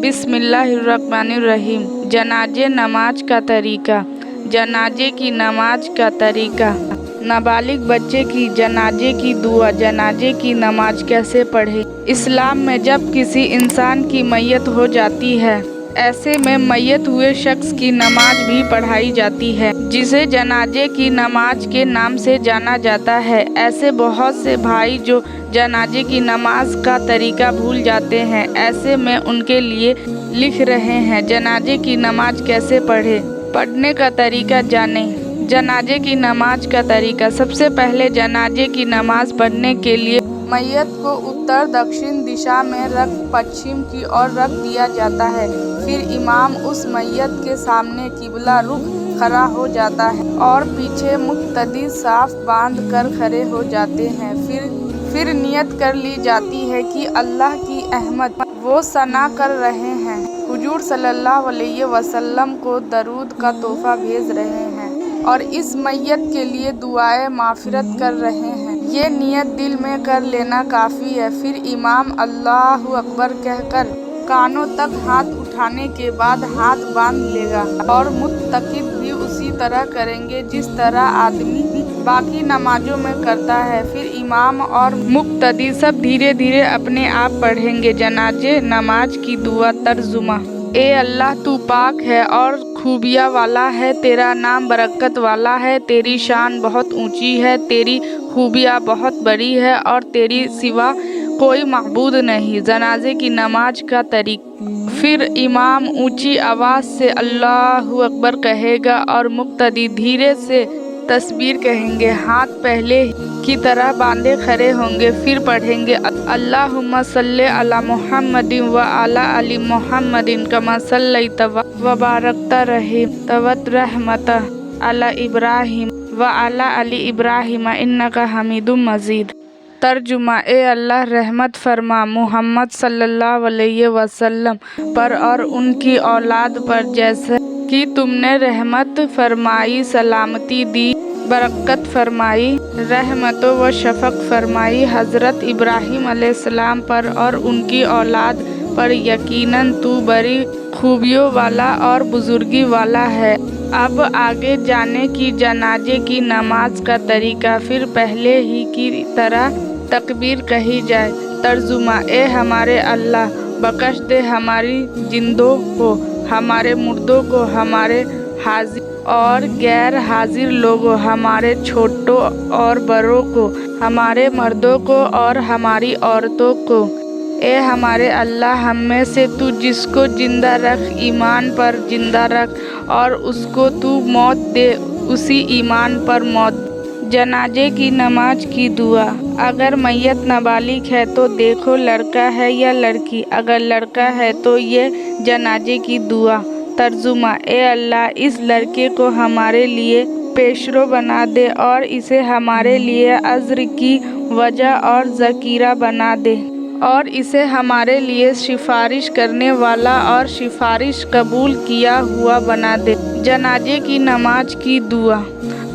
बिस्मिल्लाहिर्रहमानिर्रहीम। जनाजे नमाज का तरीका। जनाजे की नमाज का तरीका। नाबालिग बच्चे की जनाजे की दुआ। जनाजे की नमाज कैसे पढ़े। इस्लाम में जब किसी इंसान की मैयत हो जाती है, ऐसे में मैयत हुए शख्स की नमाज भी पढ़ाई जाती है, जिसे जनाजे की नमाज के नाम से जाना जाता है। ऐसे बहुत से भाई जो जनाजे की नमाज का तरीका भूल जाते हैं, ऐसे में उनके लिए लिख रहे हैं। जनाजे की नमाज कैसे पढ़े। पढ़ने का तरीका जानें। जनाजे की नमाज का तरीका। सबसे पहले जनाजे की नमाज पढ़ने के लिए मैयत को उत्तर दक्षिण दिशा में रख पश्चिम की ओर रख दिया जाता है। फिर इमाम उस मैयत के सामने किबला रुख खड़ा हो जाता है और पीछे मुक्तदी साफ बांध कर खड़े हो जाते हैं। फिर नियत कर ली जाती है कि अल्लाह की अहमद वो सना कर रहे हैं, हुजूर सल्लल्लाहु अलैहि वसल्लम को दरूद का तोहफा भेज रहे हैं और इस मैयत के लिए दुआए माफ़िरत कर रहे हैं। ये नियत दिल में कर लेना काफ़ी है। फिर इमाम अल्लाहु अकबर कहकर कानों तक हाथ उठाने के बाद हाथ बांध लेगा और मुत्तकिद भी उसी तरह करेंगे जिस तरह आदमी बाकी नमाजों में करता है। फिर इमाम और मुक्तदी सब धीरे धीरे अपने आप पढ़ेंगे। जनाजे नमाज की दुआ। तर्जुमा। ए अल्लाह, तू पाक है और खूबिया वाला है, तेरा नाम बरकत वाला है, तेरी शान बहुत ऊंची है, तेरी खूबियाँ बहुत बड़ी है और तेरी सिवा कोई महबूद नहीं। जनाजे की नमाज का तरीका। फिर इमाम ऊंची आवाज़ से अल्लाहु अकबर कहेगा और मुक्तदी धीरे से तस्बीर कहेंगे। हाथ पहले की तरह बांधे खड़े होंगे। फिर पढ़ेंगे अल्लाहुम्मा सल्ले अला मुहम्मदिन व अला अली मुहम्मदिन कमा सल्लैता व बारकता वत रहमत अला इब्राहिम व अला अली इब्राहिम इन्नका हमीदुम मजीद। तर्जुमा। ए अल्लाह, रहमत फरमा मुहम्मद सल्लल्लाहु अलैहि वसल्लम पर और उनकी औलाद पर, जैसे कि तुमने रहमत फरमाई, सलामती दी, बरकत फरमाई, रहमत व शफक फरमाई हज़रत इब्राहिम अलैहिस्सलाम पर और उनकी औलाद पर। यकीनन तू बड़ी खूबियों वाला और बुजुर्गी वाला है। अब आगे जाने की जनाजे की नमाज का तरीका। फिर पहले ही की तरह तकबीर कही जाए। तर्जुमा। ए हमारे अल्लाह, बख्श दे हमारी जिंदों को, हमारे मुर्दों को, हमारे हाजिर और गैर हाजिर लोगों, हमारे छोटों और बड़ों को, हमारे मर्दों को और हमारी औरतों को। ए हमारे अल्लाह, हम में से तू जिसको जिंदा रख ईमान पर जिंदा रख और उसको तू मौत दे उसी ईमान पर मौत। जनाजे की नमाज की दुआ। अगर मैयत नाबालिग है तो देखो लड़का है या लड़की। अगर लड़का है तो ये जनाजे की दुआ। तर्जुमा। ए अल्लाह, इस लड़के को हमारे लिए पेशरो बना दे और इसे हमारे लिए अज्र की वजह और ज़कीरा बना दे और इसे हमारे लिए सिफारिश करने वाला और सिफारिश कबूल किया हुआ बना दे। जनाजे की नमाज की दुआ।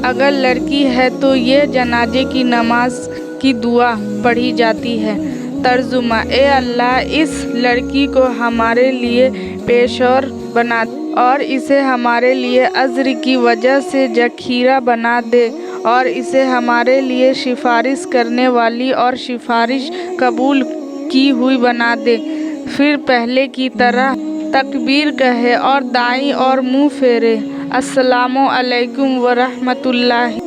अगर लड़की है तो ये जनाजे की नमाज की दुआ पढ़ी जाती है। तर्जुमा। ए अल्लाह, इस लड़की को हमारे लिए पेशोर बना दे और इसे हमारे लिए अज्र की वजह से जखीरा बना दे और इसे हमारे लिए सिफारिश करने वाली और सिफारिश कबूल की हुई बना दे। फिर पहले की तरह तकबीर कहे और दाईं और मुंह फेरे। अस्सलामु अलैकुम व रहमतुल्लाहि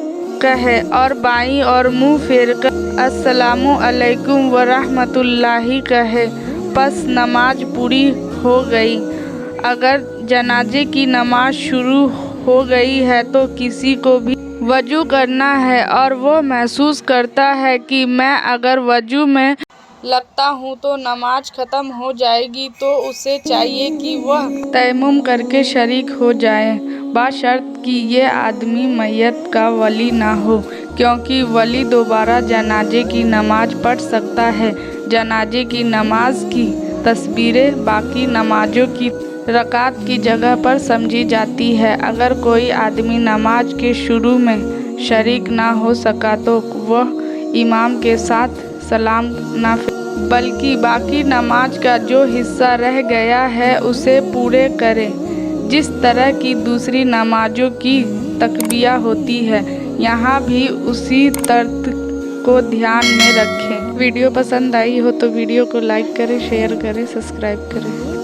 कहे और बाईं और मुंह फेर कर अस्सलामु अलैकुम व रहमतुल्लाहि कहे। बस नमाज पूरी हो गई। अगर जनाजे की नमाज शुरू हो गई है तो किसी को भी वजू करना है और वो महसूस करता है कि मैं अगर वजू में लगता हूँ तो नमाज ख़त्म हो जाएगी, तो उसे चाहिए कि वह तयम्मुम करके शरीक हो जाए, बशर्त कि ये आदमी मैयत का वली ना हो, क्योंकि वली दोबारा जनाजे की नमाज पढ़ सकता है। जनाजे की नमाज की तस्बीरें बाकी नमाजों की रकात की जगह पर समझी जाती है। अगर कोई आदमी नमाज के शुरू में शरीक ना हो सका तो वह इमाम के साथ सलाम ना बल्कि बाकी नमाज का जो हिस्सा रह गया है उसे पूरे करें। जिस तरह की दूसरी नमाजों की तकबिया होती है, यहाँ भी उसी तर्क को ध्यान में रखें। वीडियो पसंद आई हो तो वीडियो को लाइक करें, शेयर करें, सब्सक्राइब करें।